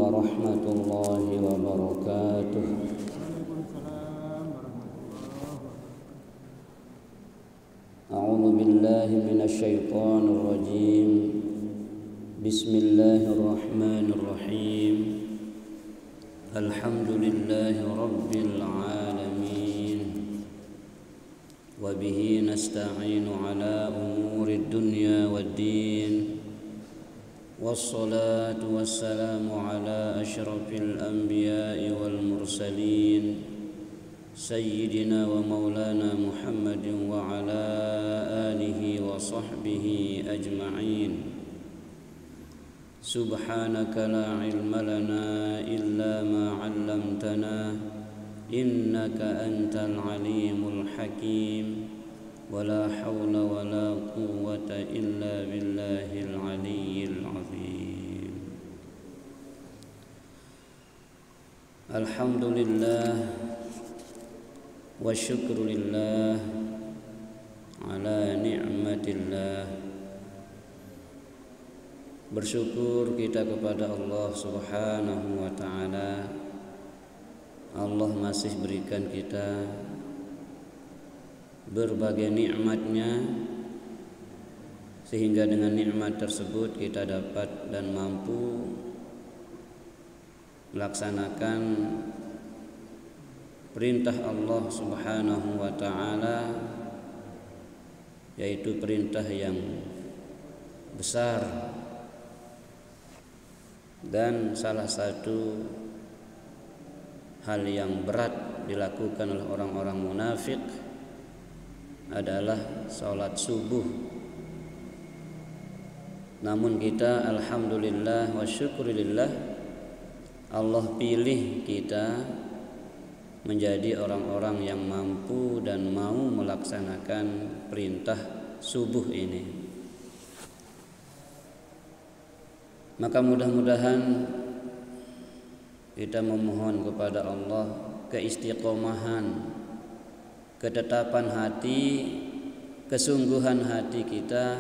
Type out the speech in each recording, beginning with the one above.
ورحمة الله وبركاته. أعوذ بالله من الشيطان الرجيم. بسم الله الرحمن الرحيم. الحمد لله رب العالمين، وبه نستعين على أمور الدنيا والدين، والصلاة والسلام على أشرف الأنبياء والمرسلين سيدنا ومولانا محمد وعلى آله وصحبه أجمعين. سبحانك لا علم لنا إلا ما علمتنا إنك أنت العليم الحكيم، ولا حول ولا قوة إلا بالله العلي العظيم. الحمد لله والشكر لله على نعمة الله. Bersyukur kita kepada Allah Subhanahu wa ta'ala. Allah masih berikan kita berbagai nikmatnya, sehingga dengan nikmat tersebut kita dapat dan mampu melaksanakan perintah Allah Subhanahu wa ta'ala, yaitu perintah yang besar. Dan salah satu hal yang berat dilakukan oleh orang-orang munafik adalah salat subuh. Namun kita alhamdulillah wa syukurillah, Allah pilih kita menjadi orang-orang yang mampu dan mau melaksanakan perintah subuh ini. Maka mudah-mudahan kita memohon kepada Allah keistiqomahan, ketetapan hati, kesungguhan hati kita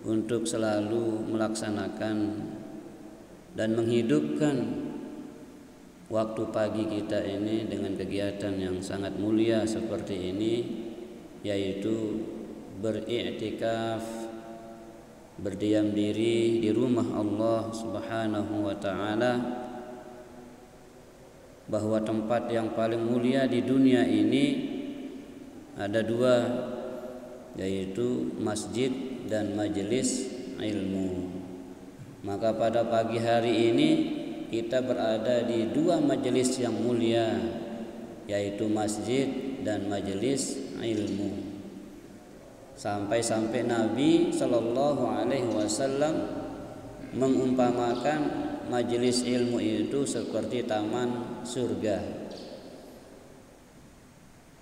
untuk selalu melaksanakan dan menghidupkan waktu pagi kita ini dengan kegiatan yang sangat mulia seperti ini, yaitu beriktikaf, berdiam diri di rumah Allah Subhanahu wa ta'ala, bahwa tempat yang paling mulia di dunia ini ada dua, yaitu masjid dan majelis ilmu. Maka pada pagi hari ini kita berada di dua majelis yang mulia, yaitu masjid dan majelis ilmu. Sampai-sampai Nabi Sallallahu Alaihi Wasallam mengumpamakan majelis ilmu itu seperti taman surga.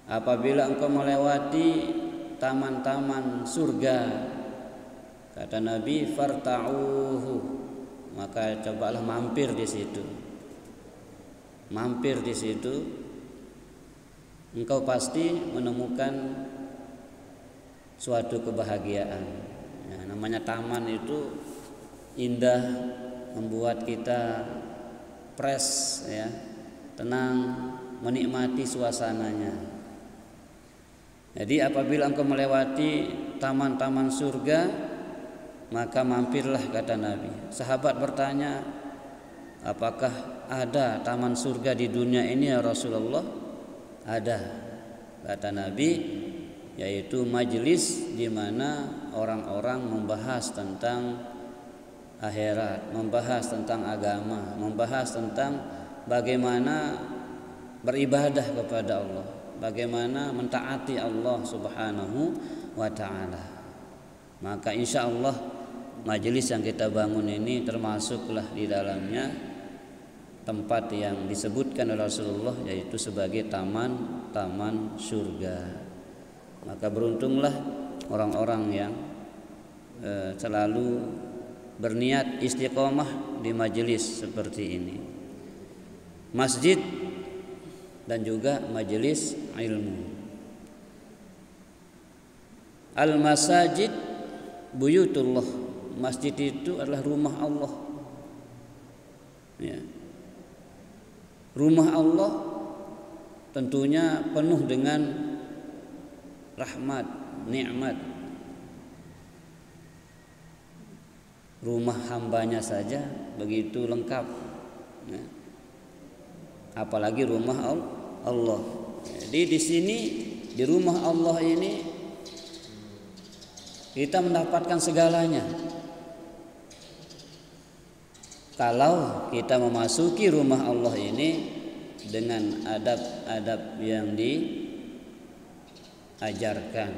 Apabila engkau melewati taman-taman surga, kata Nabi, farta'uhu, maka cobalah mampir di situ. Mampir di situ, engkau pasti menemukan suatu kebahagiaan. Ya, namanya taman itu indah, membuat kita fresh, ya, tenang, menikmati suasananya. Jadi apabila engkau melewati taman-taman surga, maka mampirlah, kata Nabi. Sahabat bertanya, apakah ada taman surga di dunia ini ya Rasulullah? Ada, kata Nabi, yaitu majelis di mana orang-orang membahas tentang akhirat, membahas tentang agama, membahas tentang bagaimana beribadah kepada Allah, bagaimana mentaati Allah Subhanahu wa ta'ala. Maka insya Allah majelis yang kita bangun ini termasuklah di dalamnya tempat yang disebutkan oleh Rasulullah, yaitu sebagai taman surga. Maka beruntunglah orang-orang yang selalu berniat istiqomah di majelis seperti ini, masjid dan juga majelis ilmu. Al-masajid buyutullah, masjid itu adalah rumah Allah. Ya. Rumah Allah tentunya penuh dengan rahmat, nikmat. Rumah hambanya saja begitu lengkap, ya. Apalagi rumah Allah. Jadi di sini di rumah Allah ini kita mendapatkan segalanya. Kalau kita memasuki rumah Allah ini dengan adab-adab yang diajarkan,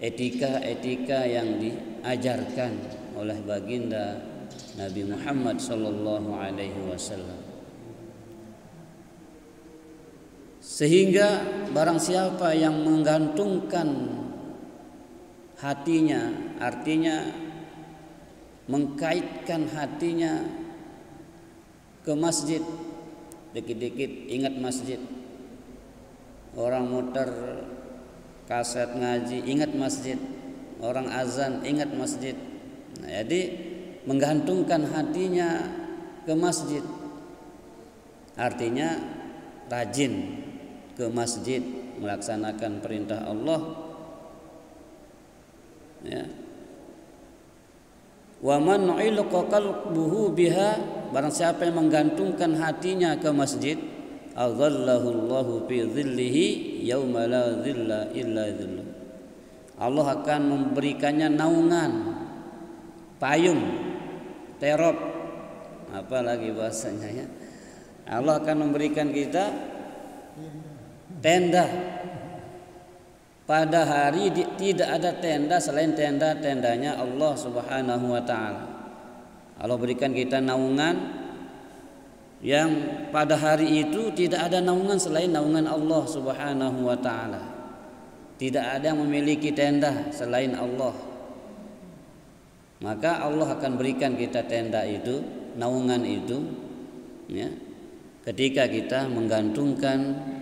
etika-etika yang diajarkan oleh baginda Nabi Muhammad sallallahu alaihi wasallam. Sehingga barang siapa yang menggantungkan hatinya, artinya mengkaitkan hatinya ke masjid, dikit-dikit ingat masjid. Orang muter kaset ngaji ingat masjid, orang azan ingat masjid. Nah, jadi menggantungkan hatinya ke masjid artinya rajin ke masjid melaksanakan perintah Allah, ya. Wa man ilqa qalbuhu biha, barang siapa yang menggantungkan hatinya ke masjid, adhallahu Allahu fi dhillihi yauma la dhilla illa dhilluh. Allah akan memberikannya naungan, payung, terop, apa lagi bahasanya, ya. Allah akan memberikan kita tenda. Pada hari tidak ada tenda selain tenda-tendanya Allah Subhanahu wa taala. Allah berikan kita naungan yang pada hari itu tidak ada naungan selain naungan Allah Subhanahu wa taala. Tidak ada yang memiliki tenda selain Allah. Maka Allah akan berikan kita tenda itu, naungan itu, ya. Ketika kita menggantungkan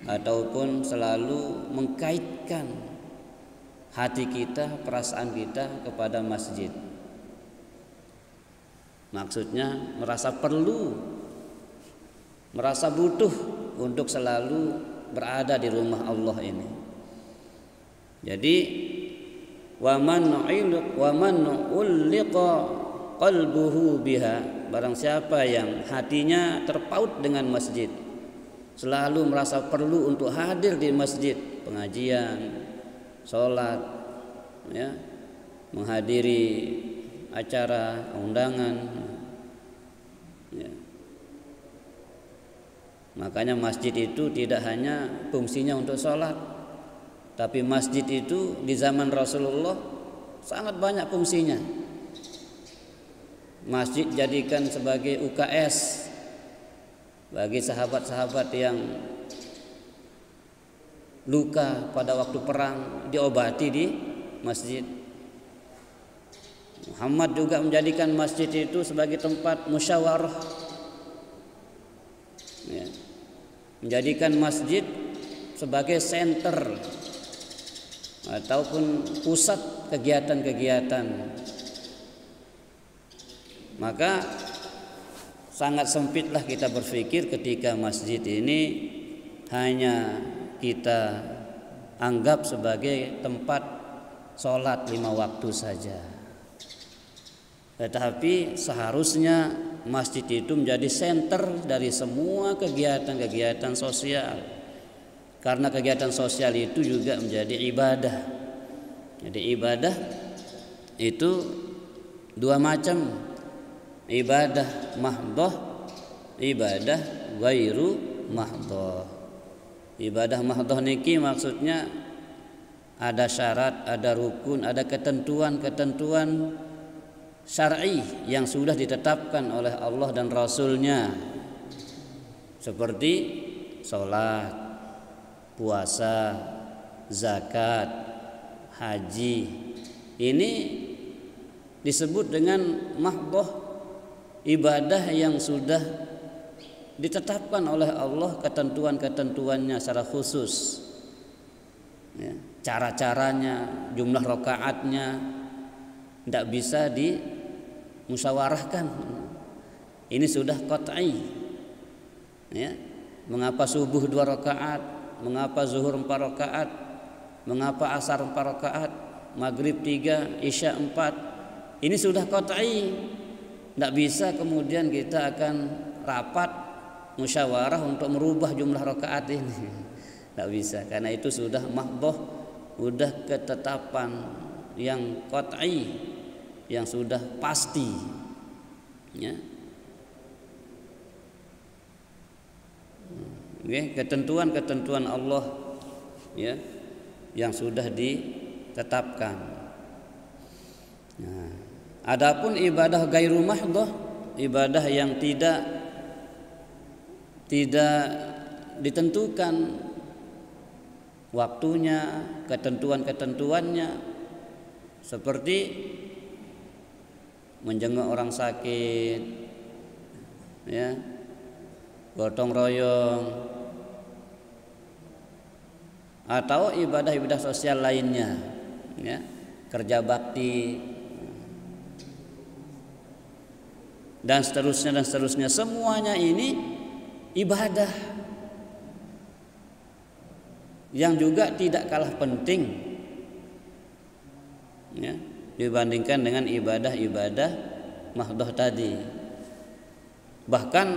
ataupun selalu mengkaitkan hati kita, perasaan kita kepada masjid. Maksudnya merasa perlu, merasa butuh untuk selalu berada di rumah Allah ini. Jadi wa man ulliqa qalbuhu biha, barang siapa yang hatinya terpaut dengan masjid, selalu merasa perlu untuk hadir di masjid, pengajian, sholat, ya, menghadiri acara undangan, ya. Makanya masjid itu tidak hanya fungsinya untuk sholat, tapi masjid itu di zaman Rasulullah sangat banyak fungsinya. Masjid jadikan sebagai UKS bagi sahabat-sahabat yang luka pada waktu perang, diobati di masjid. Muhammad juga menjadikan masjid itu sebagai tempat musyawarah, ya. Menjadikan masjid sebagai center ataupun pusat kegiatan-kegiatan. Maka sangat sempitlah kita berpikir ketika masjid ini hanya kita anggap sebagai tempat sholat 5 waktu saja. Tetapi seharusnya masjid itu menjadi senter dari semua kegiatan-kegiatan sosial. Karena kegiatan sosial itu juga menjadi ibadah. Jadi ibadah itu 2 macam. Ibadah mahdhah, ibadah ghairu mahdhah. Ibadah mahdhah niki maksudnya ada syarat, ada rukun, ada ketentuan-ketentuan syar'i yang sudah ditetapkan oleh Allah dan Rasulnya, seperti sholat, puasa, zakat, haji. Ini disebut dengan mahdhah, ibadah yang sudah ditetapkan oleh Allah ketentuan-ketentuannya secara khusus, ya, cara-caranya, jumlah rakaatnya tidak bisa dimusyawarahkan. Ini sudah qat'i. Ya. Mengapa subuh 2 rakaat, mengapa zuhur 4 rakaat, mengapa asar 4 rakaat, maghrib 3, isya 4. Ini sudah qat'i. Tidak bisa kemudian kita akan rapat musyawarah untuk merubah jumlah rakaat ini. Tidak bisa, karena itu sudah mahdhah, sudah ketetapan yang qat'i, yang sudah pasti. Ya. Oke, ketentuan-ketentuan Allah ya yang sudah ditetapkan. Nah, adapun ibadah ghairu mahdhah, ibadah yang tidak ditentukan waktunya, ketentuan-ketentuannya, seperti menjenguk orang sakit, ya, gotong royong, atau ibadah-ibadah sosial lainnya, ya, kerja bakti dan seterusnya, semuanya ini ibadah yang juga tidak kalah penting, ya, dibandingkan dengan ibadah-ibadah mahdhah tadi. Bahkan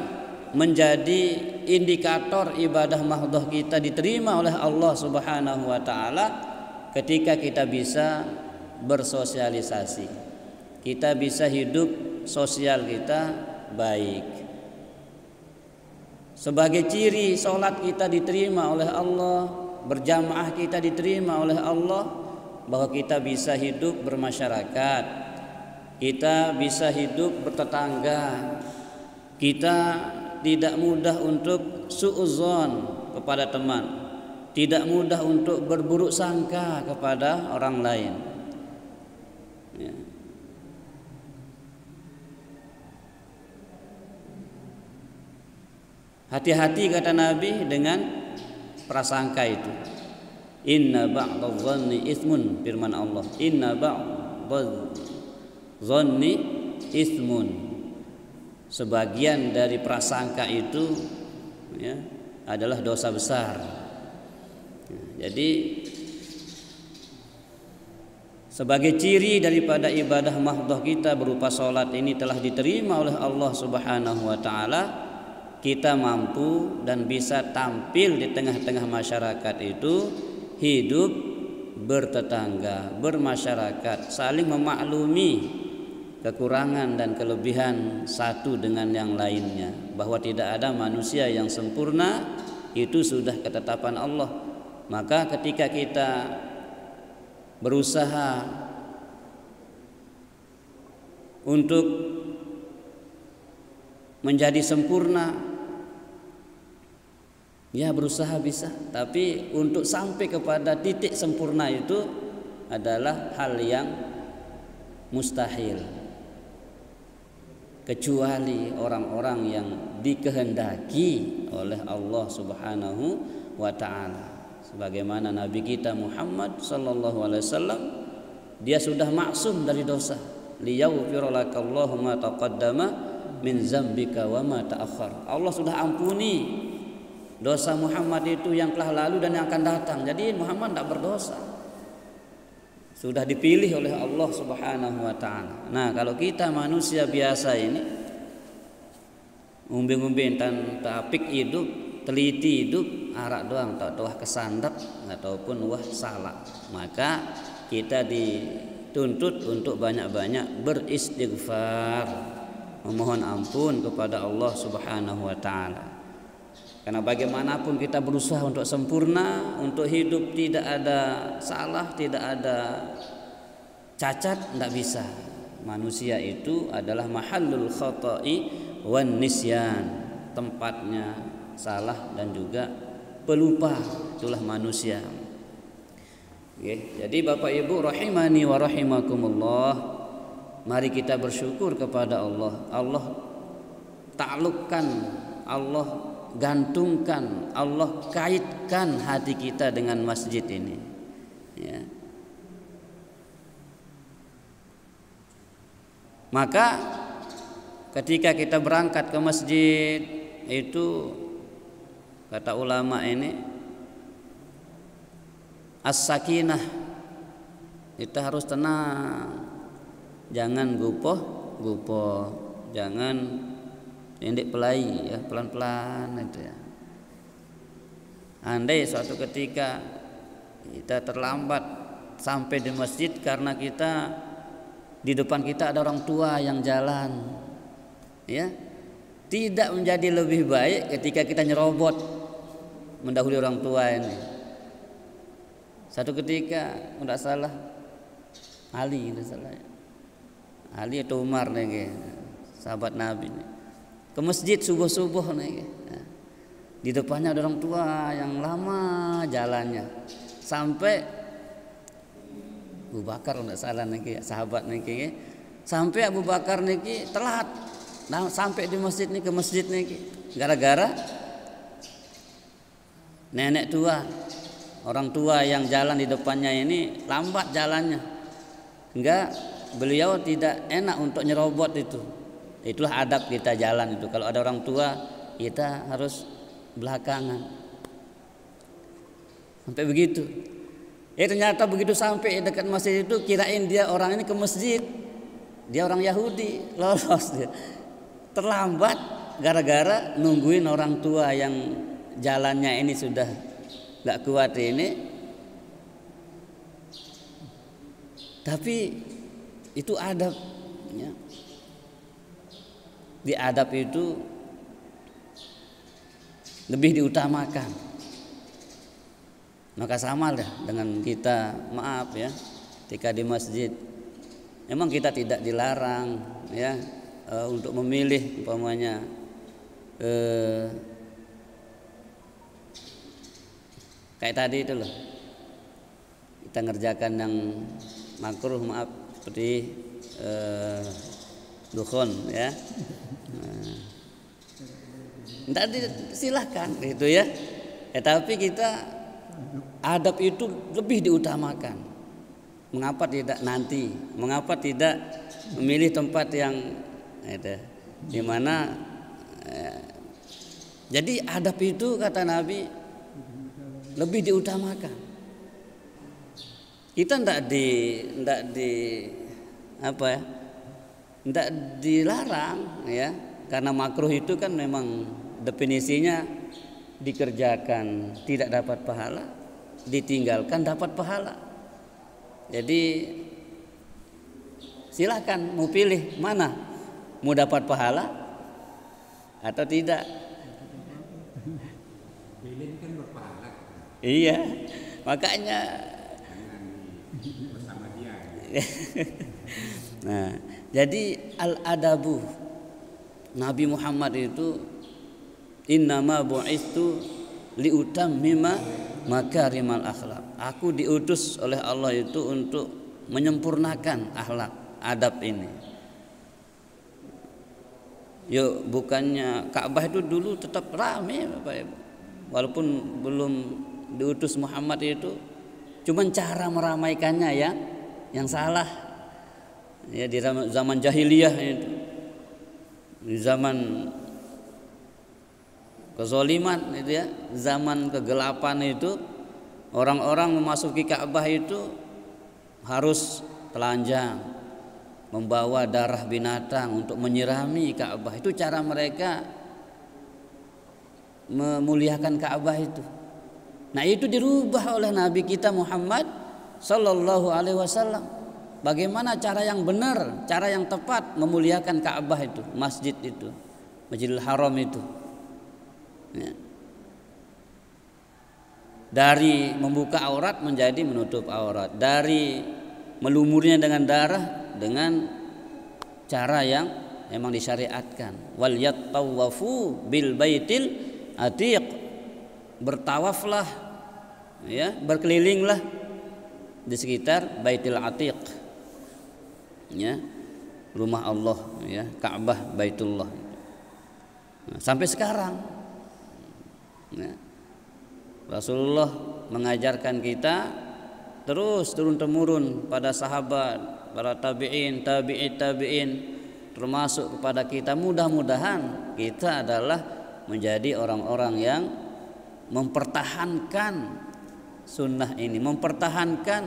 menjadi indikator ibadah mahdhah kita diterima oleh Allah Subhanahu wa taala ketika kita bisa bersosialisasi. Kita bisa hidup sosial kita baik. Sebagai ciri salat kita diterima oleh Allah, berjamaah kita diterima oleh Allah, bahwa kita bisa hidup bermasyarakat, kita bisa hidup bertetangga, kita tidak mudah untuk suudzon kepada teman, tidak mudah untuk berburuk sangka kepada orang lain. Ya. Hati-hati kata Nabi dengan prasangka itu. Inna ba'dadh dhanni itsmun, firman Allah. Inna ba'dadh dhanni itsmun. Sebagian dari prasangka itu ya, adalah dosa besar. Jadi sebagai ciri daripada ibadah mahdhah kita berupa salat ini telah diterima oleh Allah Subhanahu wa taala, kita mampu dan bisa tampil di tengah-tengah masyarakat itu hidup bertetangga, bermasyarakat, saling memaklumi kekurangan dan kelebihan satu dengan yang lainnya, bahwa tidak ada manusia yang sempurna, itu sudah ketetapan Allah. Maka ketika kita berusaha untuk menjadi sempurna, ya berusaha bisa, tapi untuk sampai kepada titik sempurna itu adalah hal yang mustahil, kecuali orang-orang yang dikehendaki oleh Allah Subhanahu wa taala. Sebagaimana Nabi kita Muhammad sallallahu alaihi wasallam, dia sudah maksum dari dosa. Liyaghfira lakallahu ma taqaddama min zambika wa ma ta'akhkhar. Allah sudah ampuni dosa Muhammad itu yang telah lalu dan yang akan datang. Jadi Muhammad tidak berdosa, sudah dipilih oleh Allah Subhanahu wa taala. Nah, kalau kita manusia biasa ini umbi-umbi tan tapik hidup, teliti hidup, arak doang tak wah kesandap ataupun wah salah, maka kita dituntut untuk banyak-banyak beristighfar, memohon ampun kepada Allah Subhanahu wa taala. Karena bagaimanapun kita berusaha untuk sempurna, untuk hidup tidak ada salah, tidak ada cacat, tidak bisa. Manusia itu adalah mahallul khata'i wan nisyan, tempatnya salah dan juga pelupa, itulah manusia. Oke, jadi Bapak Ibu rahimani wa rahimakumullah, mari kita bersyukur kepada Allah. Allah taklukkan, Allah gantungkan, Allah kaitkan hati kita dengan masjid ini, ya. Maka ketika kita berangkat ke masjid itu kata ulama ini as-sakinah, kita harus tenang, jangan gupoh, jangan indek pelai ya, pelan-pelan itu ya. Andai suatu ketika kita terlambat sampai di masjid karena kita di depan kita ada orang tua yang jalan, ya, tidak menjadi lebih baik ketika kita nyerobot mendahului orang tua ini. Satu ketika tidak salah Ali, tidak salah Ali atau Umar nih, sahabat Nabi nih, ke masjid subuh nih, di depannya ada orang tua yang lama jalannya sampai Abu Bakar tidak salah nih, sahabat nih, sampai Abu Bakar nih telat, nah, sampai di masjid nih, ke masjid nih, gara-gara nenek tua, orang tua yang jalan di depannya ini lambat jalannya, enggak, beliau tidak enak untuk nyerobot itu. Itulah adab kita jalan itu. Kalau ada orang tua kita harus belakangan. Sampai begitu. Ternyata begitu sampai dekat masjid itu kirain dia orang ini ke masjid. Dia orang Yahudi, lolos dia. Terlambat gara-gara nungguin orang tua yang jalannya ini sudah gak kuat ini. Tapi itu adab ya. Di adab itu lebih diutamakan. Maka sama lah dengan kita, maaf ya, ketika di masjid memang kita tidak dilarang ya untuk memilih umpamanya kayak tadi itu loh, kita ngerjakan yang makruh, maaf, seperti dukhon ya, silahkan gitu ya. Tapi kita adab itu lebih diutamakan. Mengapa tidak nanti? Mengapa tidak memilih tempat yang di mana? Jadi adab itu kata Nabi lebih diutamakan. Kita tidak dilarang ya, karena makruh itu kan memang definisinya dikerjakan tidak dapat pahala, ditinggalkan dapat pahala. Jadi silakan mau pilih mana, mau dapat pahala atau tidak. Pilih kan berpahala. Iya, makanya bersama dia. Nah, jadi al-adabu, Nabi Muhammad itu innama bu'istu liutammima makarimal akhlak. Aku diutus oleh Allah itu untuk menyempurnakan akhlak, adab ini. Yuk, bukannya Ka'bah itu dulu tetap ramai Bapak Ibu. Walaupun belum diutus Muhammad itu, cuman cara meramaikannya yang salah. Ya, di zaman jahiliyah itu, di zaman kezaliman itu ya, zaman kegelapan itu, orang-orang memasuki Ka'bah itu harus telanjang, membawa darah binatang untuk menyirami Ka'bah. Itu cara mereka memuliakan Ka'bah itu. Nah, itu dirubah oleh Nabi kita Muhammad sallallahu alaihi wasallam. Bagaimana cara yang benar, cara yang tepat memuliakan Ka'bah itu, masjid itu, Masjidil Haram itu. Ya. Dari membuka aurat menjadi menutup aurat, dari melumurnya dengan darah dengan cara yang memang disyariatkan. Wal yattawafu bil baitil atiq, bertawaflah ya, berkelilinglah di sekitar Baitul Atiq ya, rumah Allah ya, Ka'bah Baitullah. Nah, sampai sekarang ya, Rasulullah mengajarkan kita terus turun temurun pada sahabat, para tabi'in, tabi'in, termasuk kepada kita, mudah-mudahan kita adalah menjadi orang-orang yang mempertahankan sunnah ini, mempertahankan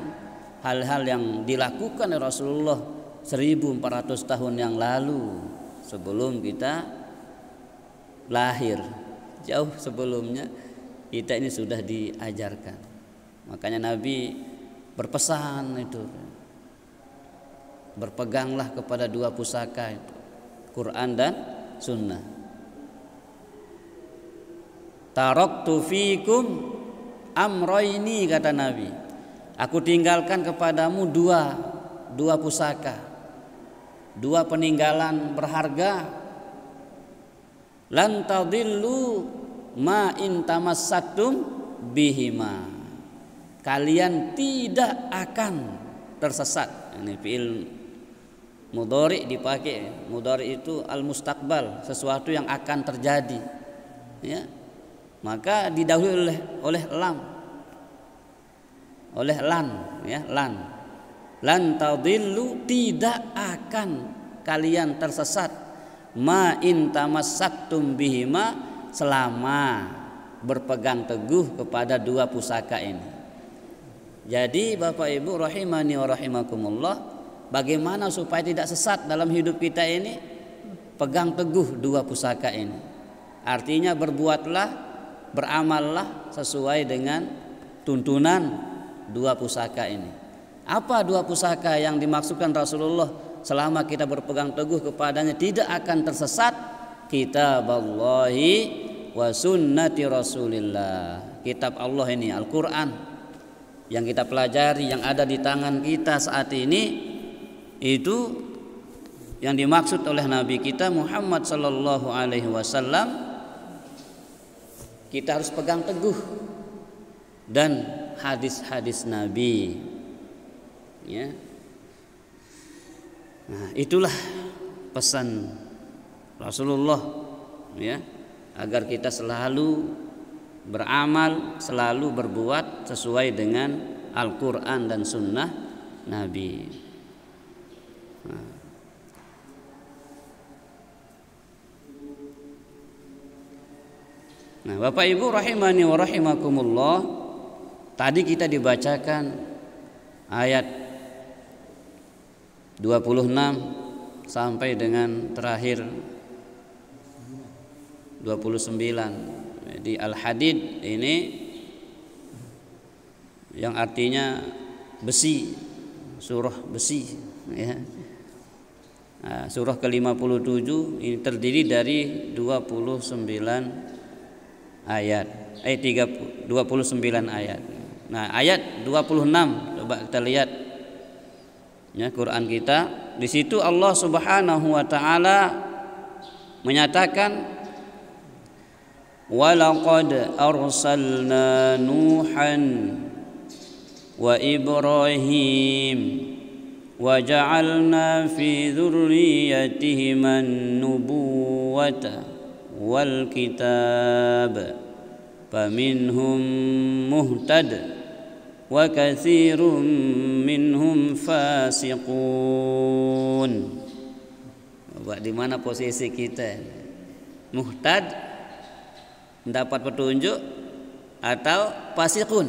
hal-hal yang dilakukan oleh Rasulullah 1400 tahun yang lalu sebelum kita lahir. Jauh sebelumnya kita ini sudah diajarkan. Makanya Nabi berpesan itu, berpeganglah kepada dua pusaka itu, Quran dan Sunnah. Taraktu fikum amroini, kata Nabi, aku tinggalkan kepadamu dua pusaka, dua peninggalan berharga. Lan tadillu ma in tamassaktum bihima, kalian tidak akan tersesat. Ini fi'il mudhari dipakai. Mudhari itu al-mustaqbal, sesuatu yang akan terjadi, ya. Maka didahului oleh lam, oleh lan, ya, lan. Lan tadillu, tidak akan kalian tersesat, ma in tamassaktum bihima, selama berpegang teguh kepada dua pusaka ini. Jadi Bapak Ibu rahimani wa rahimakumullah, bagaimana supaya tidak sesat dalam hidup kita ini? Pegang teguh dua pusaka ini. Artinya berbuatlah, beramallah sesuai dengan tuntunan dua pusaka ini. Apa dua pusaka yang dimaksudkan Rasulullah selama kita berpegang teguh kepadanya tidak akan tersesat? Kitaballahi wa sunnati Rasulillah. Kitab Allah ini Al-Quran yang kita pelajari, yang ada di tangan kita saat ini, itu yang dimaksud oleh Nabi kita Muhammad sallallahu alaihi wasallam. Kita harus pegang teguh, dan hadis-hadis Nabi, ya. Nah, itulah pesan Rasulullah, ya, agar kita selalu beramal, selalu berbuat sesuai dengan Al-Quran dan Sunnah Nabi. Nah, Bapak Ibu rahimani wa rahimakumullah, tadi kita dibacakan ayat 26 sampai dengan terakhir 29 di Al-Hadid ini, yang artinya besi, surah besi, ya. Nah, surah ke-57 ini terdiri dari 29 ayat, 29 ayat. Nah, ayat 26 coba kita lihat, ya, Quran kita. Di situ Allah Subhanahu wa taala menyatakan, walaqad arsalna Nuhan wa Ibrahim wa ja'alna fi dzurriyyatihima an-nubuwwata wal kitab faminhum muhtad wa katsirun minhum fasiqun. Di mana posisi kita? Muhtad, mendapat petunjuk, atau fasiqun?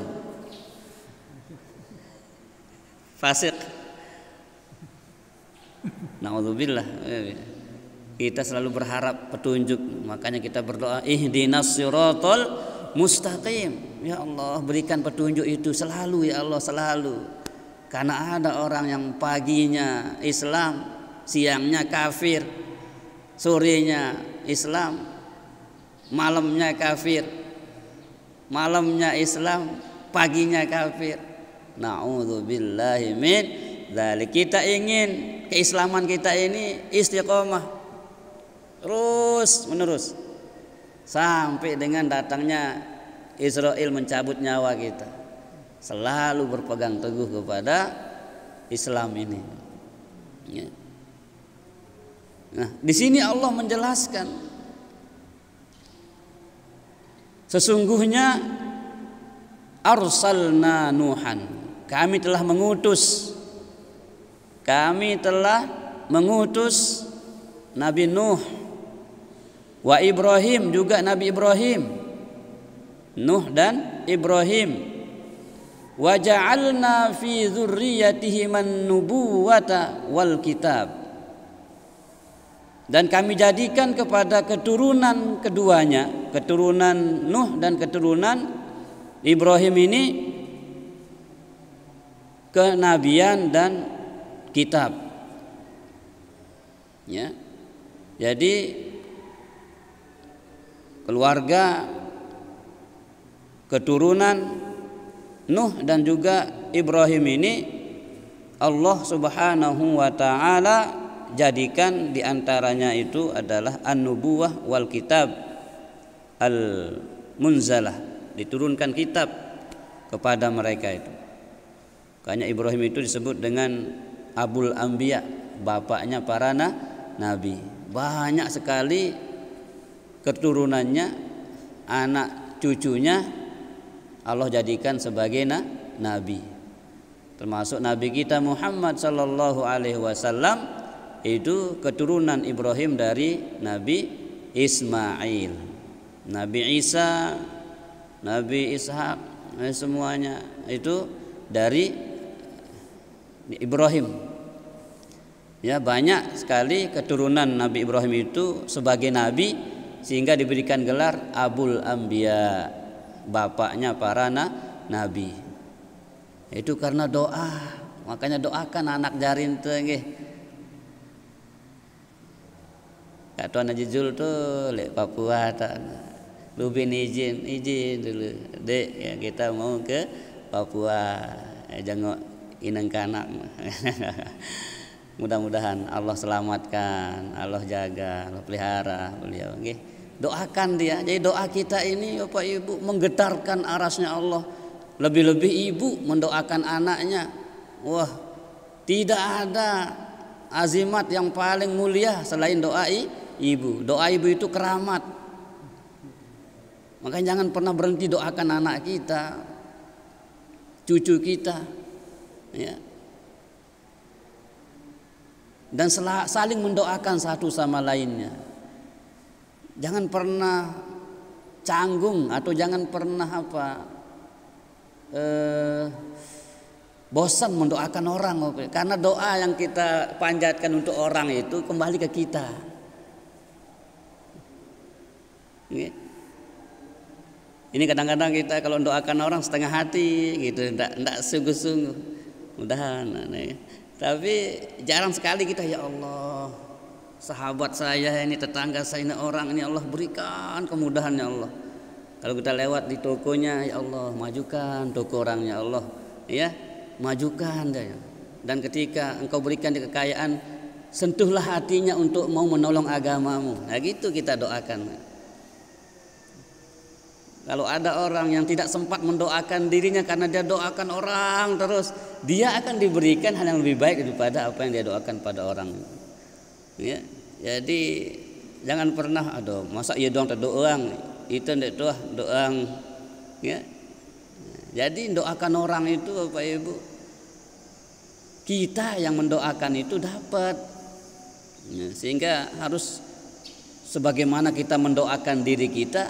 Fasik. Na'udzubillah. Kita selalu berharap petunjuk, makanya kita berdoa, ihdinas siratal mustaqim. Ya Allah, berikan petunjuk itu selalu, ya Allah, selalu. Karena ada orang yang paginya Islam, siangnya kafir, sorenya Islam, malamnya kafir, malamnya Islam, paginya kafir. Na'udzubillahi min dzalik. Kita ingin keislaman kita ini istiqomah terus menerus sampai dengan datangnya Israel mencabut nyawa kita. Selalu berpegang teguh kepada Islam ini, ya. Nah, di sini Allah menjelaskan, sesungguhnya arsalna Nuhan, kami telah mengutus Nabi Nuh, wa Ibrahim juga Nabi Ibrahim, Nuh dan Ibrahim. Wa ja'alna fi dzurriyyatihi man-nubuwata wal kitab. Dan kami jadikan kepada keturunan keduanya, keturunan Nuh dan keturunan Ibrahim ini, kenabian dan kitab. Ya. Jadi keluarga keturunan Nuh dan juga Ibrahim ini Allah Subhanahu wa taala jadikan diantaranya itu adalah an-nubuwah wal kitab al-munzalah, diturunkan kitab kepada mereka itu. Makanya Ibrahim itu disebut dengan Abul Anbiya, bapaknya para nabi. Banyak sekali keturunannya, anak cucunya Allah jadikan sebagai nabi. Termasuk nabi kita Muhammad sallallahu alaihi wasallam itu keturunan Ibrahim dari Nabi Ismail, Nabi Isa, Nabi Ishak, semuanya itu dari Ibrahim. Ya, banyak sekali keturunan Nabi Ibrahim itu sebagai nabi sehingga diberikan gelar Abul Anbiya, bapaknya para nabi. Itu karena doa. Makanya doakan anak jarin tuh nggih. Kak Tuan Haji Jul tuh lek Papua tak. Lubin izin dulu. Dek, ya kita mau ke Papua. Jengok inang kanak. Mudah-mudahan Allah selamatkan, Allah jaga, Allah pelihara beliau nggih. Doakan dia. Jadi doa kita ini Bapak Ibu menggetarkan arasnya Allah. Lebih-lebih ibu mendoakan anaknya. Wah, tidak ada azimat yang paling mulia selain doa ibu. Doa ibu itu keramat. Makanya jangan pernah berhenti doakan anak kita, cucu kita, ya. Dan saling mendoakan satu sama lainnya. Jangan pernah canggung atau jangan pernah bosan mendoakan orang, karena doa yang kita panjatkan untuk orang itu kembali ke kita. Ini kadang-kadang kita kalau mendoakan orang setengah hati gitu, enggak sungguh-sungguh. Mudahan. Tapi jarang sekali kita, ya Allah, sahabat saya ini, tetangga saya ini, orang ini Allah berikan kemudahan ya Allah. Kalau kita lewat di tokonya, ya Allah majukan toko orangnya, Allah ya majukan dia. Dan ketika engkau berikan dia kekayaan, sentuhlah hatinya untuk mau menolong agamamu. Nah gitu kita doakan. Kalau ada orang yang tidak sempat mendoakan dirinya karena dia doakan orang terus, dia akan diberikan hal yang lebih baik daripada apa yang dia doakan pada orang. Ya, jadi jangan pernah aduh masa iya doang terdoang itu ndak doang ya. Jadi doakan orang itu Bapak Ibu, kita yang mendoakan itu dapat ya, sehingga harus sebagaimana kita mendoakan diri kita,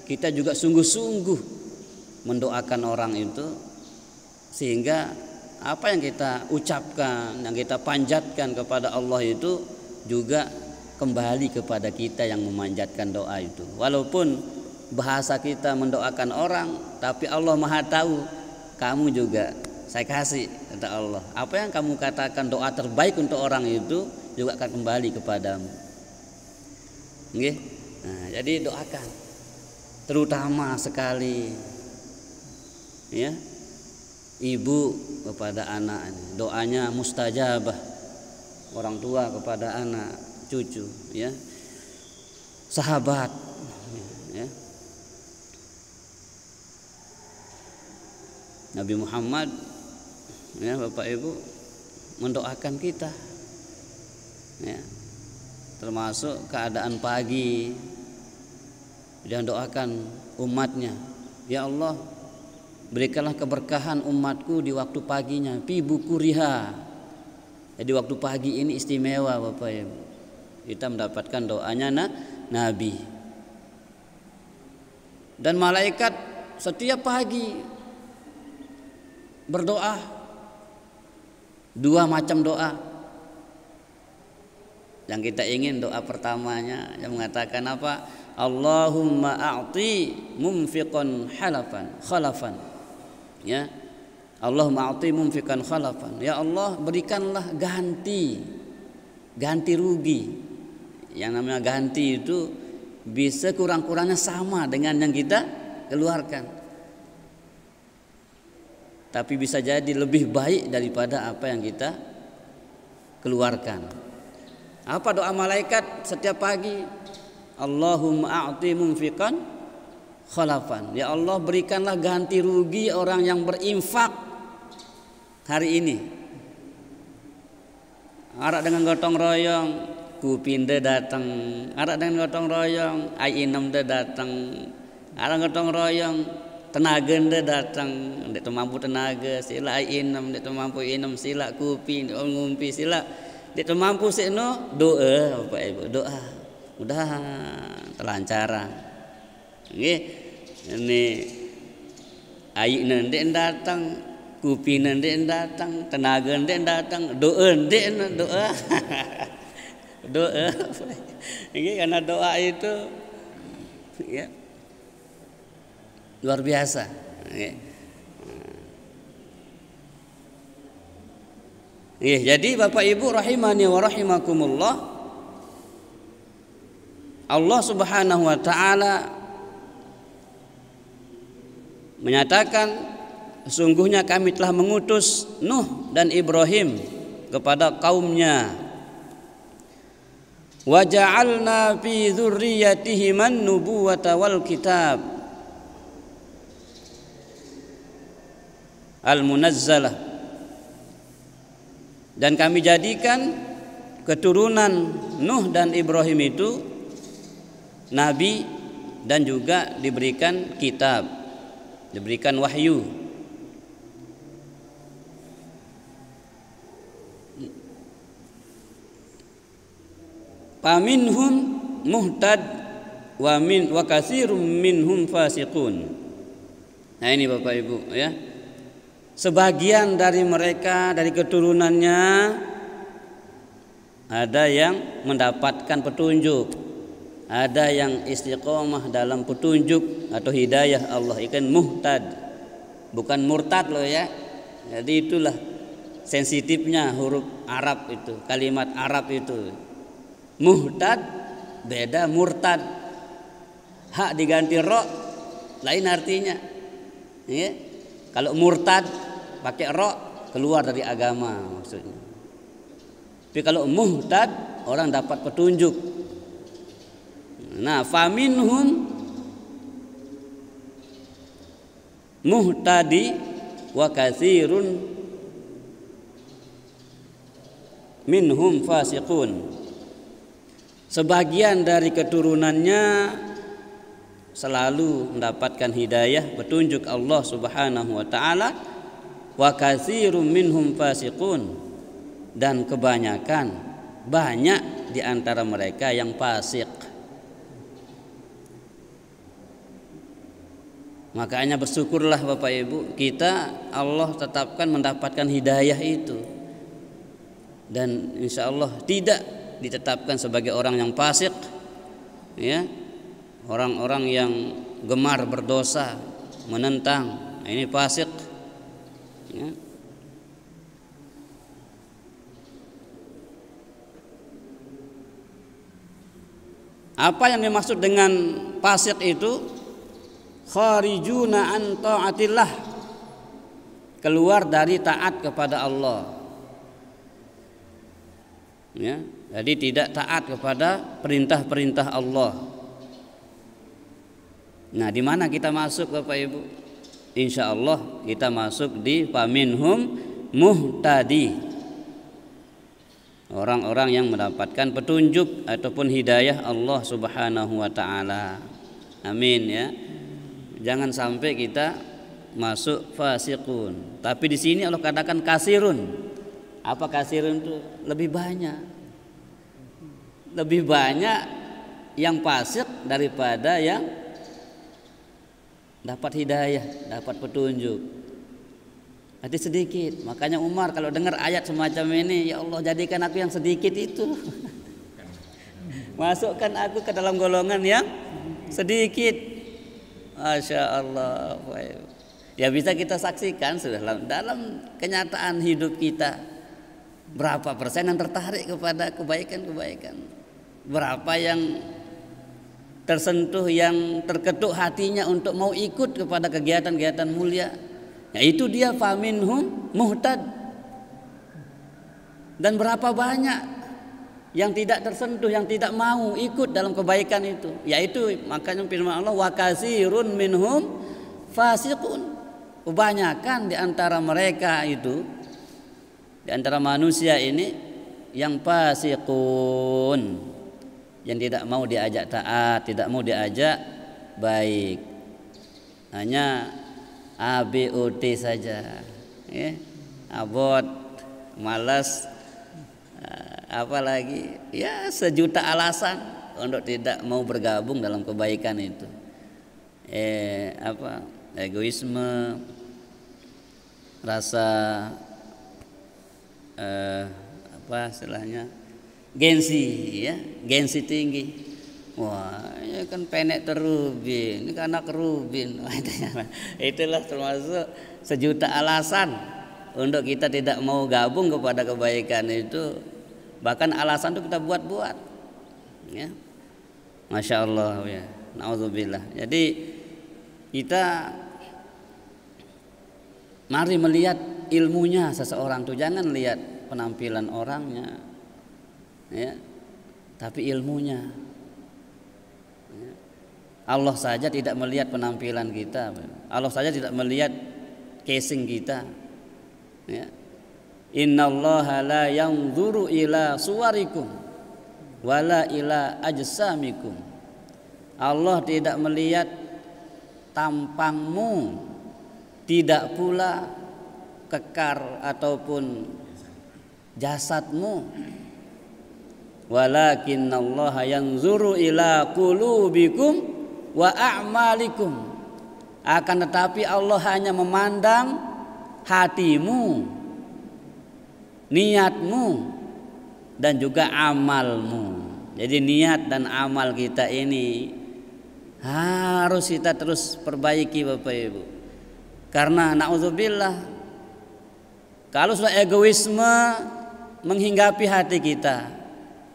kita juga sungguh-sungguh mendoakan orang itu, sehingga apa yang kita ucapkan, yang kita panjatkan kepada Allah itu juga kembali kepada kita yang memanjatkan doa itu. Walaupun bahasa kita mendoakan orang, tapi Allah Maha tahu kamu juga saya kasih, kata Allah. Apa yang kamu katakan doa terbaik untuk orang itu juga akan kembali kepadamu. Nggih. Nah, jadi doakan terutama sekali ya ibu kepada anak, doanya mustajabah, orang tua kepada anak cucu ya, sahabat ya. Nabi Muhammad ya Bapak Ibu mendoakan kita ya, termasuk keadaan pagi. Dia doakan umatnya, ya Allah berikanlah keberkahan umatku di waktu paginya, fi bukuriha. Jadi waktu pagi ini istimewa Bapak Ibu. kita mendapatkan doanya Nabi. Dan malaikat setiap pagi berdoa, 2 macam doa. Yang kita ingin doa pertamanya yang mengatakan apa? Allahumma a'ti mumfiqan khalafan. Ya. Allahumma a'ti mumfiqan khalafan. Ya Allah, berikanlah ganti rugi. Yang namanya ganti itu bisa kurang-kurangnya sama dengan yang kita keluarkan, tapi bisa jadi lebih baik daripada apa yang kita keluarkan. Apa doa malaikat setiap pagi? Allahumma a'ti mumfiqan khalafan. Ya Allah, berikanlah ganti rugi orang yang berinfak hari ini. Arak dengan gotong royong, Kupinde datang, ada dengan gotong royong, ai inem de datang, ada gotong royong, tenaga de datang, dek mampu tenaga, sila ai inem, dek mampu inem, sila kupi, dek ngumpi, sila dek mampu seno doa, Bapak Ibu, doa, mudah terlancaran. Ini ai inem dek datang, kupi dek datang, tenaga dek datang, doa dek doa. Doa ini karena doa itu ya luar biasa ya. Jadi Bapak Ibu rahimani wa rahimakumullah, Allah Subhanahu wa taala menyatakan sesungguhnya kami telah mengutus Nuh dan Ibrahim kepada kaumnya. Wa ja'alna fi dzurriyyatihim an-nubuwata wal kitab al-munazzalah, dan kami jadikan keturunan Nuh dan Ibrahim itu nabi dan juga diberikan kitab, diberikan wahyu. Faminhum muhtad wa katsirum minhum fasiqun. Nah ini Bapak Ibu ya. Sebagian dari mereka dari keturunannya ada yang mendapatkan petunjuk, ada yang istiqomah dalam petunjuk atau hidayah Allah, ikan muhtad, bukan murtad loh ya. Jadi itulah sensitifnya huruf Arab itu, kalimat Arab itu. Muhtad beda murtad, hak diganti ro lain artinya ya. Kalau murtad pakai ro keluar dari agama maksudnya, tapi kalau muhtad orang dapat petunjuk. Nah faminhum muhtadi wa katsirun minhum fasiqun. Sebagian dari keturunannya selalu mendapatkan hidayah petunjuk Allah Subhanahu wa taala, wa katsirum minhum fasiqun, dan kebanyakan banyak di antara mereka yang fasik. Makanya bersyukurlah Bapak Ibu, kita Allah tetapkan mendapatkan hidayah itu, dan insya Allah tidak ditetapkan sebagai orang yang fasik ya, orang-orang yang gemar berdosa, menentang, nah, ini fasik ya. Apa yang dimaksud dengan fasik itu? Kharijuna an ta'atillah, keluar dari taat kepada Allah ya. Jadi tidak taat kepada perintah-perintah Allah. Nah, di mana kita masuk Bapak Ibu? Insya Allah kita masuk di faminhum muhtadi, orang-orang yang mendapatkan petunjuk ataupun hidayah Allah Subhanahu wa taala. Amin ya. Jangan sampai kita masuk fasiqun. Tapi di sini Allah katakan kasirun. Apa kasirun itu? Lebih banyak. lebih banyak yang fasik daripada yang dapat hidayah, dapat petunjuk. Hati sedikit. Makanya Umar kalau dengar ayat semacam ini, ya Allah jadikan aku yang sedikit itu. Masukkan aku ke dalam golongan yang sedikit. Masya Allah. Ya bisa kita saksikan sudah dalam kenyataan hidup kita. Berapa persen yang tertarik kepada kebaikan-kebaikan? Berapa yang tersentuh, yang terketuk hatinya untuk mau ikut kepada kegiatan-kegiatan mulia? Ya itu dia faminhum muhtad. Dan berapa banyak yang tidak tersentuh, yang tidak mau ikut dalam kebaikan itu? Yaitu makanya firman Allah wa katsirun minhum fasiqun. Kebanyakan di antara mereka itu, di antara manusia ini yang fasiqun, yang tidak mau diajak taat, tidak mau diajak baik, hanya ABOT saja, ya, abot, malas, apalagi ya sejuta alasan untuk tidak mau bergabung dalam kebaikan itu. Egoisme, rasa istilahnya gengsi, ya, gengsi tinggi. Wah, ya kan penek terubin, ini kan anak kerubin. Itulah termasuk sejuta alasan untuk kita tidak mau gabung kepada kebaikan itu. Bahkan alasan itu kita buat-buat, ya. Masya Allah, ya. Na'udzubillah. Jadi kita mari melihat ilmunya seseorang tuh, jangan lihat penampilan orangnya, ya, tapi ilmunya. Ya. Allah saja tidak melihat penampilan kita, Allah saja tidak melihat casing kita, ya. Innallaha la yanzuru ila suwarikum wala ila ajsamikum. Allah tidak melihat tampangmu, tidak pula kekar ataupun jasadmu. Walakinnallaha yanzuru ila qulubikum wa a'malikum. Akan tetapi Allah hanya memandang hatimu, niatmu, dan juga amalmu. Jadi niat dan amal kita ini harus kita terus perbaiki, Bapak Ibu. Karena na'udzubillah, kalau sudah egoisme menghinggapi hati kita,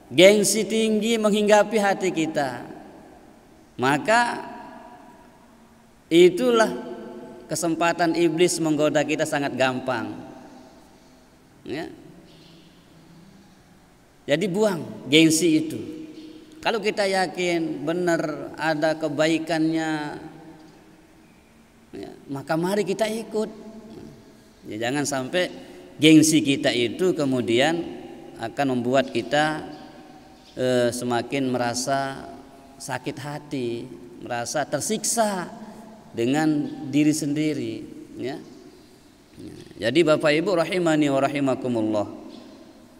gengsi tinggi menghinggapi hati kita, maka itulah kesempatan iblis menggoda kita sangat gampang, ya. Jadi buang gengsi itu. Kalau kita yakin benar ada kebaikannya, ya, maka mari kita ikut. Ya, jangan sampai gengsi kita itu kemudian akan membuat kita semakin merasa sakit hati, merasa tersiksa dengan diri sendiri, ya. Jadi Bapak Ibu rahimani wa rahimakumullah,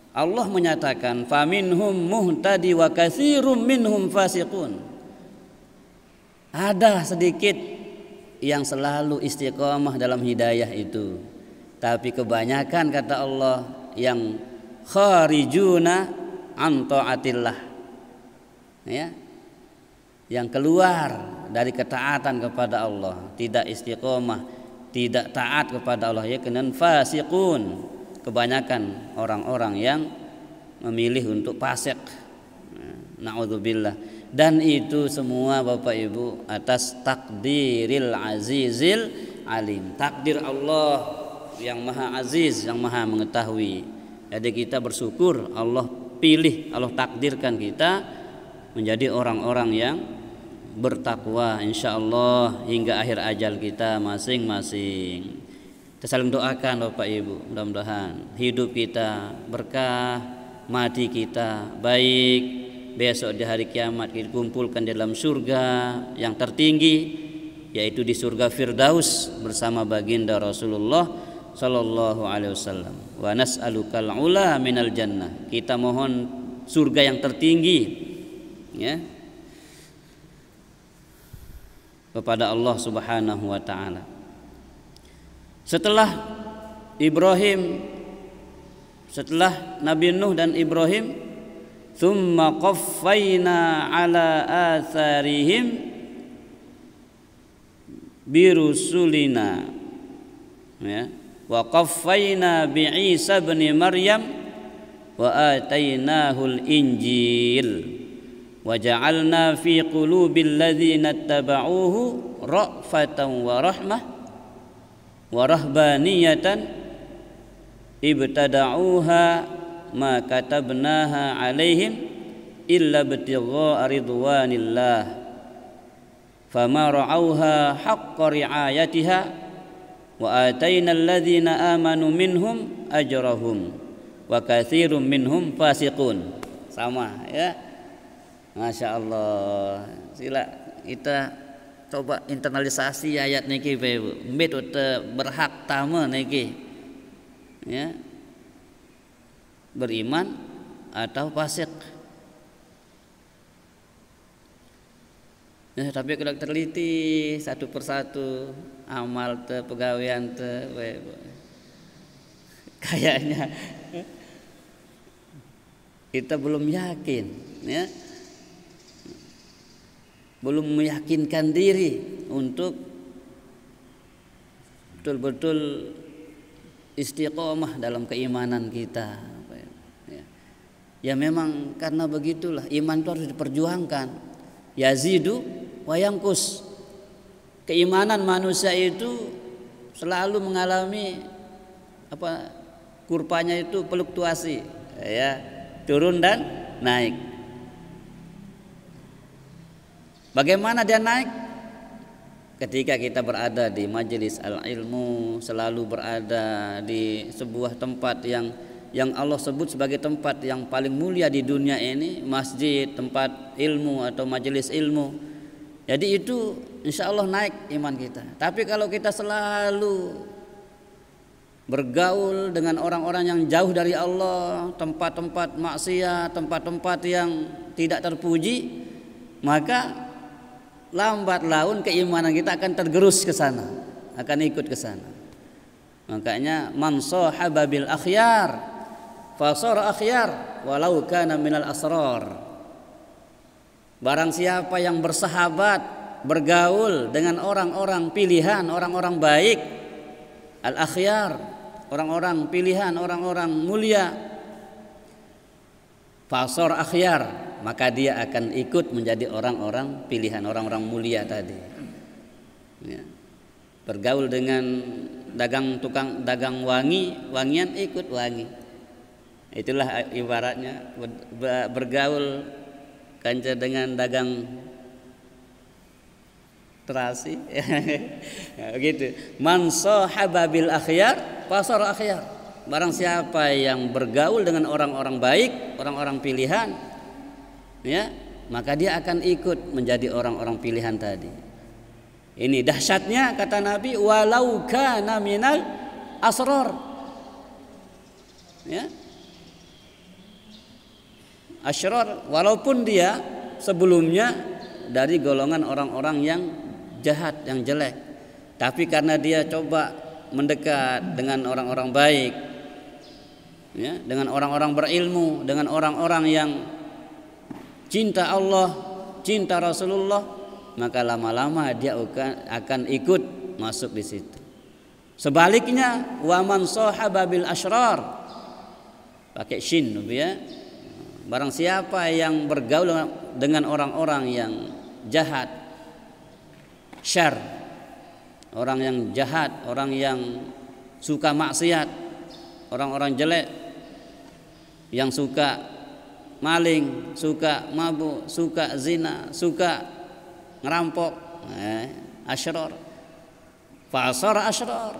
Allah menyatakan faminhum muhtadi wa katsirum minhum fasiqun. Ada sedikit yang selalu istiqomah dalam hidayah itu, tapi kebanyakan kata Allah yang kharijuna an taatillah, ya, yang keluar dari ketaatan kepada Allah, tidak istiqomah, tidak taat kepada Allah, ya, kenan fasiqun. Kebanyakan orang-orang yang memilih untuk fasik. Na'udzubillah. Dan itu semua Bapak Ibu atas takdiril azizil alim. Takdir Allah yang maha aziz, yang maha mengetahui. Jadi kita bersyukur Allah pilih, Allah takdirkan kita menjadi orang-orang yang bertakwa insyaallah hingga akhir ajal kita masing-masing. Kita saling doakan Bapak Ibu, mudah-mudahan hidup kita berkah, mati kita baik, besok di hari kiamat dikumpulkan dalam surga yang tertinggi, yaitu di surga Firdaus bersama baginda Rasulullah sallallahu alaihi wasallam. Wa nas'alukal ula minal jannah. Kita mohon surga yang tertinggi, ya, kepada Allah Subhanahu wa taala. Setelah Nabi Nuh dan Ibrahim, tsumma qaffayna ala atharihim birusulina, ya, wa qaffayna bi Isa ibn Maryam wa atainahul injil wa ja'alna fi qulubil ladzina ittaba'uhu ra'fatan wa rahmah wa rahbaniyatan ibtada'uha ma katabnaha 'alaihim illa ibtigha'a ridwanillah fama ra'auha haqqa ri'ayatiha wa atainal ladzina amanu minhum ajrahum wa katsirun minhum fasiqun. Sama, ya. Masya Allah. Sila kita coba internalisasi ayat niki mbet berhak tama niki, ya, beriman atau fasik. Ya, tapi kalau terliti satu persatu amal te pegawaian te kayaknya kita belum yakin, ya, belum meyakinkan diri untuk betul-betul istiqomah dalam keimanan kita. Ya memang karena begitulah iman itu harus diperjuangkan. Yazidu wa yanqus. Keimanan manusia itu selalu mengalami kurvanya itu fluktuasi, ya, turun dan naik. Bagaimana dia naik? Ketika kita berada di majelis al-ilmu, selalu berada di sebuah tempat yang Allah sebut sebagai tempat yang paling mulia di dunia ini, masjid, tempat ilmu atau majelis ilmu. Jadi itu insya Allah naik iman kita. Tapi kalau kita selalu bergaul dengan orang-orang yang jauh dari Allah, tempat-tempat maksiat, tempat-tempat yang tidak terpuji, maka lambat laun keimanan kita akan tergerus ke sana, akan ikut ke sana. Makanya man sahaba bil akhyar fasara akhyar walau kana minal asrar. Barang siapa yang bersahabat, bergaul dengan orang-orang pilihan, orang-orang baik, al akhyar, orang-orang pilihan, orang-orang mulia, fasara akhyar, maka dia akan ikut menjadi orang-orang pilihan, orang-orang mulia tadi, ya. Bergaul dengan tukang dagang wangian ikut wangi. Itulah ibaratnya bergaul kanca dengan dagang terasi. Begitu. Man sahaba bil akhyar fasara akhyar. Barang siapa yang bergaul dengan orang-orang baik, orang-orang pilihan, ya, maka dia akan ikut menjadi orang-orang pilihan tadi. Ini dahsyatnya kata Nabi, walau kana minal asrar, ya, asrar, walaupun dia sebelumnya dari golongan orang-orang yang jahat, yang jelek, tapi karena dia coba mendekat dengan orang-orang baik, ya, dengan orang-orang berilmu, dengan orang-orang yang cinta Allah, cinta Rasulullah, maka lama-lama dia akan ikut masuk di situ. Sebaliknya, wa man sahaba bil asyrar, pakai shin, ya. Barang siapa yang bergaul dengan orang-orang yang jahat, syar, orang yang jahat, orang yang suka maksiat, orang-orang jelek, yang suka maling, suka mabuk, suka zina, suka ngerampok, asyrar, fasara asyrar,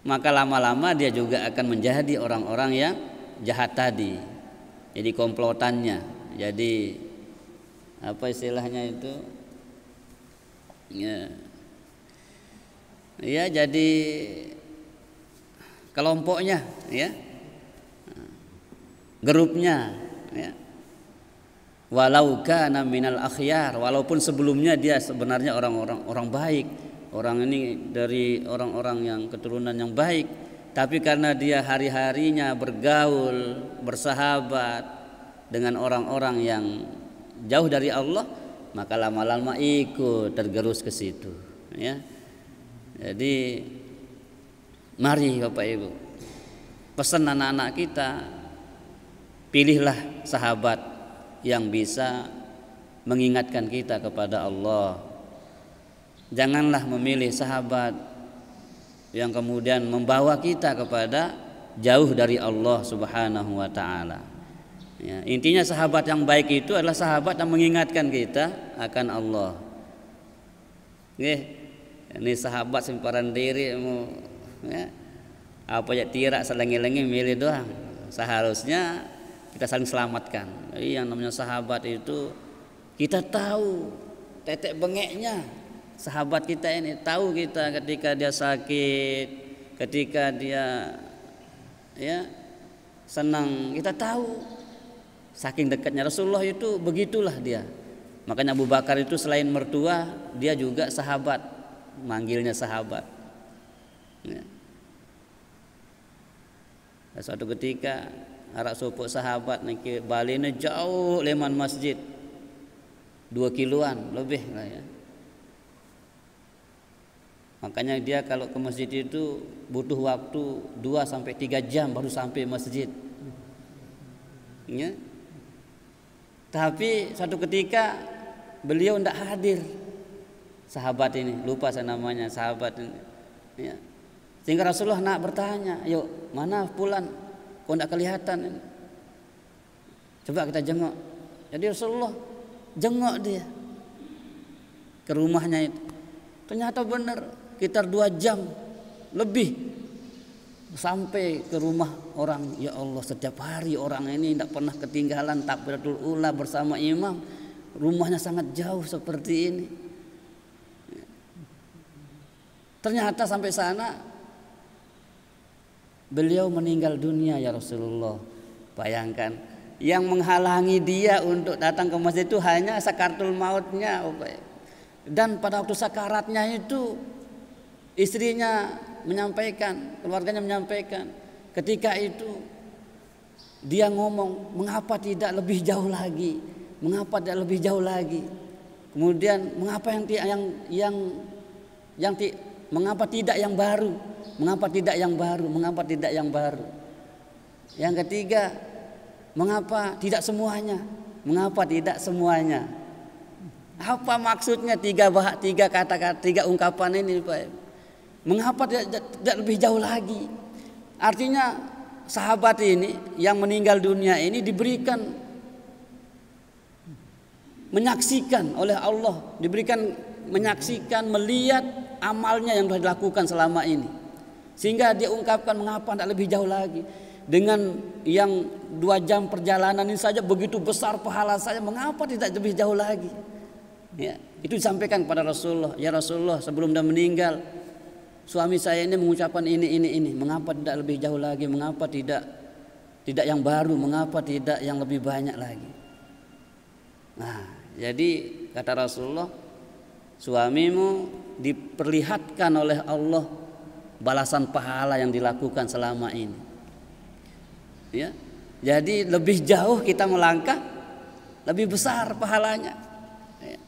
maka lama-lama dia juga akan menjadi orang-orang yang jahat tadi. Jadi komplotannya, jadi apa istilahnya itu, ya jadi kelompoknya, ya. grupnya, ya. Walau kana minal akhyar, walaupun sebelumnya dia sebenarnya orang baik, orang ini dari orang-orang yang keturunan yang baik, tapi karena dia hari-harinya bergaul, bersahabat dengan orang-orang yang jauh dari Allah, maka lama-lama ikut tergerus ke situ, ya. Jadi mari Bapak Ibu, pesan anak-anak kita, pilihlah sahabat yang bisa mengingatkan kita kepada Allah. Janganlah memilih sahabat yang kemudian membawa kita kepada jauh dari Allah Subhanahu wa taala. Ya, intinya sahabat yang baik itu adalah sahabat yang mengingatkan kita akan Allah. Ini sahabat simparan diri, ya, apa ya tirak selengi-lengi milih doang. Seharusnya kita saling selamatkan. Jadi yang namanya sahabat itu kita tahu tetek bengeknya sahabat kita ini, tahu kita ketika dia sakit, ketika dia ya senang, kita tahu. Saking dekatnya Rasulullah itu begitulah dia. Makanya Abu Bakar itu selain mertua, dia juga sahabat, manggilnya sahabat. Ya. Suatu ketika arak sopok sahabat niki balene jauh leman masjid 2 kiloan lebih lah ya. Makanya dia kalau ke masjid itu butuh waktu 2 sampai 3 jam baru sampai masjid. Ya. Tapi suatu ketika beliau tidak hadir, sahabat ini, lupa saya namanya sahabat ini. Ya. Sehingga Rasulullah nak bertanya, yuk mana fulan? Kok tidak kelihatan ini? Coba kita jengok. Jadi Rasulullah jengok dia ke rumahnya itu. Ternyata benar, sekitar 2 jam lebih sampai ke rumah orang. Ya Allah, setiap hari orang ini tidak pernah ketinggalan takbiratul ula bersama imam. Rumahnya sangat jauh seperti ini. Ternyata sampai sana beliau meninggal dunia ya Rasulullah. Bayangkan, yang menghalangi dia untuk datang ke masjid itu hanya sakaratul mautnya. Dan pada waktu sakaratnya itu istrinya menyampaikan, keluarganya menyampaikan, ketika itu dia ngomong, mengapa tidak lebih jauh lagi? Mengapa tidak lebih jauh lagi? Kemudian mengapa mengapa tidak yang baru? Mengapa tidak yang baru? Mengapa tidak yang baru? Yang ketiga, mengapa tidak semuanya? Mengapa tidak semuanya? Apa maksudnya tiga kata-kata, 3 ungkapan ini, Pak? Mengapa tidak lebih jauh lagi? Artinya sahabat ini yang meninggal dunia ini diberikan menyaksikan oleh Allah, diberikan menyaksikan, melihat amalnya yang telah dilakukan selama ini. Sehingga dia ungkapkan, mengapa tidak lebih jauh lagi? Dengan yang 2 jam perjalanan ini saja begitu besar pahala saya, mengapa tidak lebih jauh lagi? Ya, itu disampaikan kepada Rasulullah. Ya Rasulullah, sebelum dia meninggal, suami saya ini mengucapkan ini. Mengapa tidak lebih jauh lagi? Mengapa tidak yang baru? Mengapa tidak yang lebih banyak lagi? Nah, jadi kata Rasulullah, suamimu diperlihatkan oleh Allah balasan pahala yang dilakukan selama ini. Ya. Jadi lebih jauh kita melangkah, lebih besar pahalanya. Ya.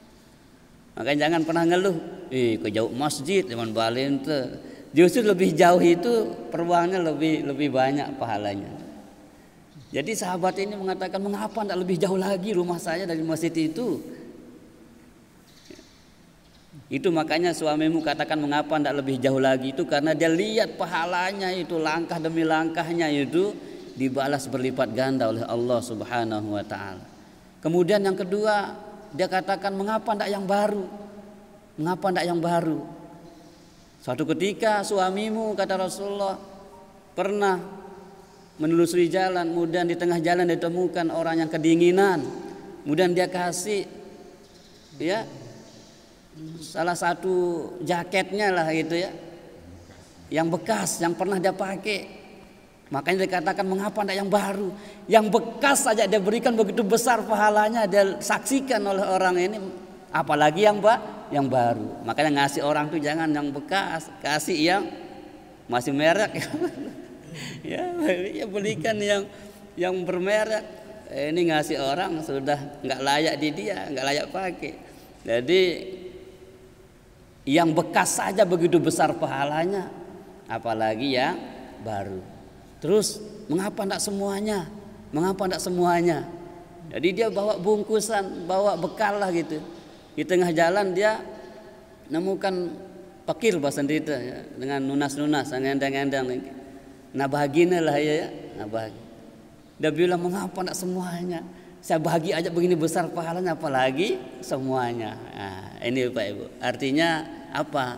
Makanya jangan pernah ngeluh, ke jauh masjid zaman balen tuh. Justru lebih jauh itu peluangnya lebih banyak pahalanya. Jadi sahabat ini mengatakan, mengapa tidak lebih jauh lagi rumah saya dari masjid itu? Itu makanya suamimu katakan mengapa tidak lebih jauh lagi, itu karena dia lihat pahalanya itu, langkah demi langkahnya itu dibalas berlipat ganda oleh Allah Subhanahu wa taala. Kemudian yang kedua, dia katakan, mengapa tidak yang baru? Mengapa tidak yang baru? Suatu ketika suamimu, kata Rasulullah, pernah menelusuri jalan, kemudian di tengah jalan ditemukan orang yang kedinginan. Kemudian dia kasih ya salah satu jaketnya lah gitu ya, yang bekas, yang pernah dia pakai. Makanya dikatakan mengapa tidak yang baru? Yang bekas saja dia berikan begitu besar pahalanya, dia saksikan oleh orang ini, apalagi yang baru. Makanya ngasih orang tuh jangan yang bekas, kasih yang masih merek. Ya belikan yang bermerek. Ini ngasih orang sudah nggak layak di dia, nggak layak pakai. Jadi yang bekas saja begitu besar pahalanya, apalagi yang baru. Terus mengapa tidak semuanya? Mengapa tidak semuanya? Jadi dia bawa bungkusan, bawa bekal lah gitu. Di tengah jalan dia nemukan pakir bahasa kita ya, dengan nunas-nunas, ngendang-ngendang. Nah bahaginya lah ya. Nah bahagi. Dia bilang mengapa tidak semuanya? Saya bagi aja begini besar pahalanya, apalagi semuanya. Nah, ini Bapak Ibu. Artinya apa?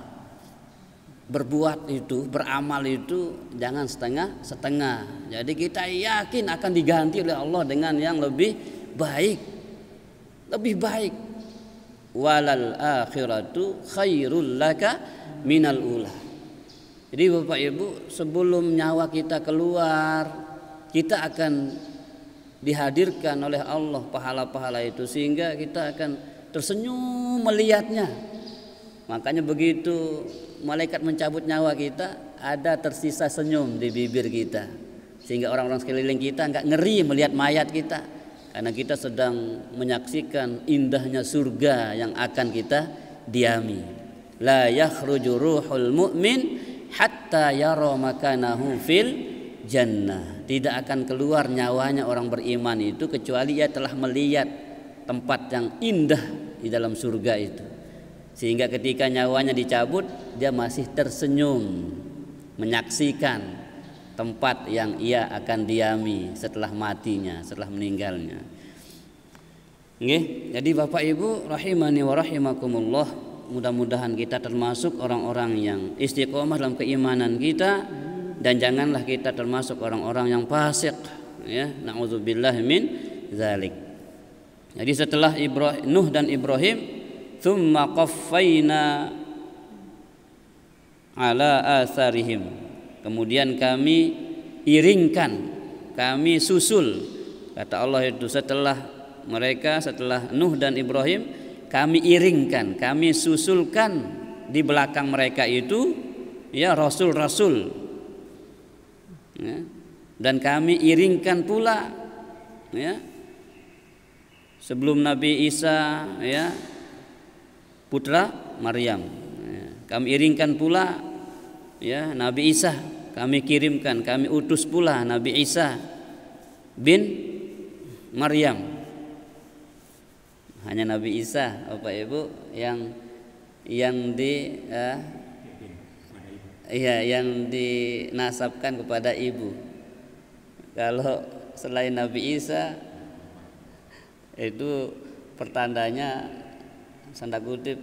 Berbuat itu, beramal itu jangan setengah-setengah. Jadi kita yakin akan diganti oleh Allah dengan yang lebih baik. Lebih baik. Walal akhiratu khairul laka minal ula. Jadi Bapak Ibu, sebelum nyawa kita keluar, kita akan dihadirkan oleh Allah pahala-pahala itu, sehingga kita akan tersenyum melihatnya. Makanya begitu malaikat mencabut nyawa kita, ada tersisa senyum di bibir kita, sehingga orang-orang sekeliling kita enggak ngeri melihat mayat kita, karena kita sedang menyaksikan indahnya surga yang akan kita diami. La yakhruju ruhul mu'min hatta yara makanahu fil jannah. Tidak akan keluar nyawanya orang beriman itu kecuali ia telah melihat tempat yang indah di dalam surga itu. Sehingga ketika nyawanya dicabut, dia masih tersenyum menyaksikan tempat yang ia akan diami setelah matinya, setelah meninggalnya. Nggih, jadi Bapak Ibu rahimani wa rahimakumullah, mudah-mudahan kita termasuk orang-orang yang istiqomah dalam keimanan kita, dan janganlah kita termasuk orang-orang yang fasik ya, na'udzubillah min dzalik. Jadi setelah Nuh dan Ibrahim, thumma qaffayna ala atharihim, kemudian kami iringkan, kami susul, kata Allah itu setelah mereka, setelah Nuh dan Ibrahim, kami iringkan, kami susulkan di belakang mereka itu ya rasul-rasul ya, dan kami iringkan pula ya sebelum Nabi Isa ya putra Maryam. Kami iringkan pula ya Nabi Isa, kami kirimkan, kami utus pula Nabi Isa bin Maryam. Hanya Nabi Isa Bapak Ibu yang dinasabkan kepada ibu. Kalau selain Nabi Isa itu pertandanya tanda kutip